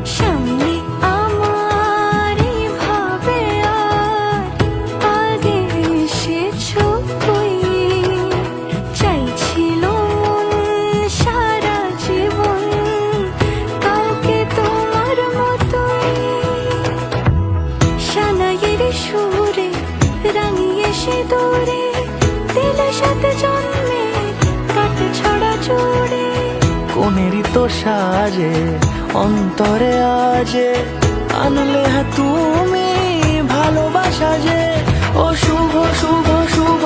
সামনে আমার ভাবে আর আগে এসেছো তুই, চাইছিল মন সারা জীবন কাউকে তোমার মতোই। সানাইয়ের সুরে রাঙিয়ে সে দূরে দিলে সাথে জন্মে কাট ছড়া জুড়ে। কোনেরই তো সাজে অন্তরে আজে আনলে তুমি ভালোবাসা যে। ও শুভ শুভ শুভ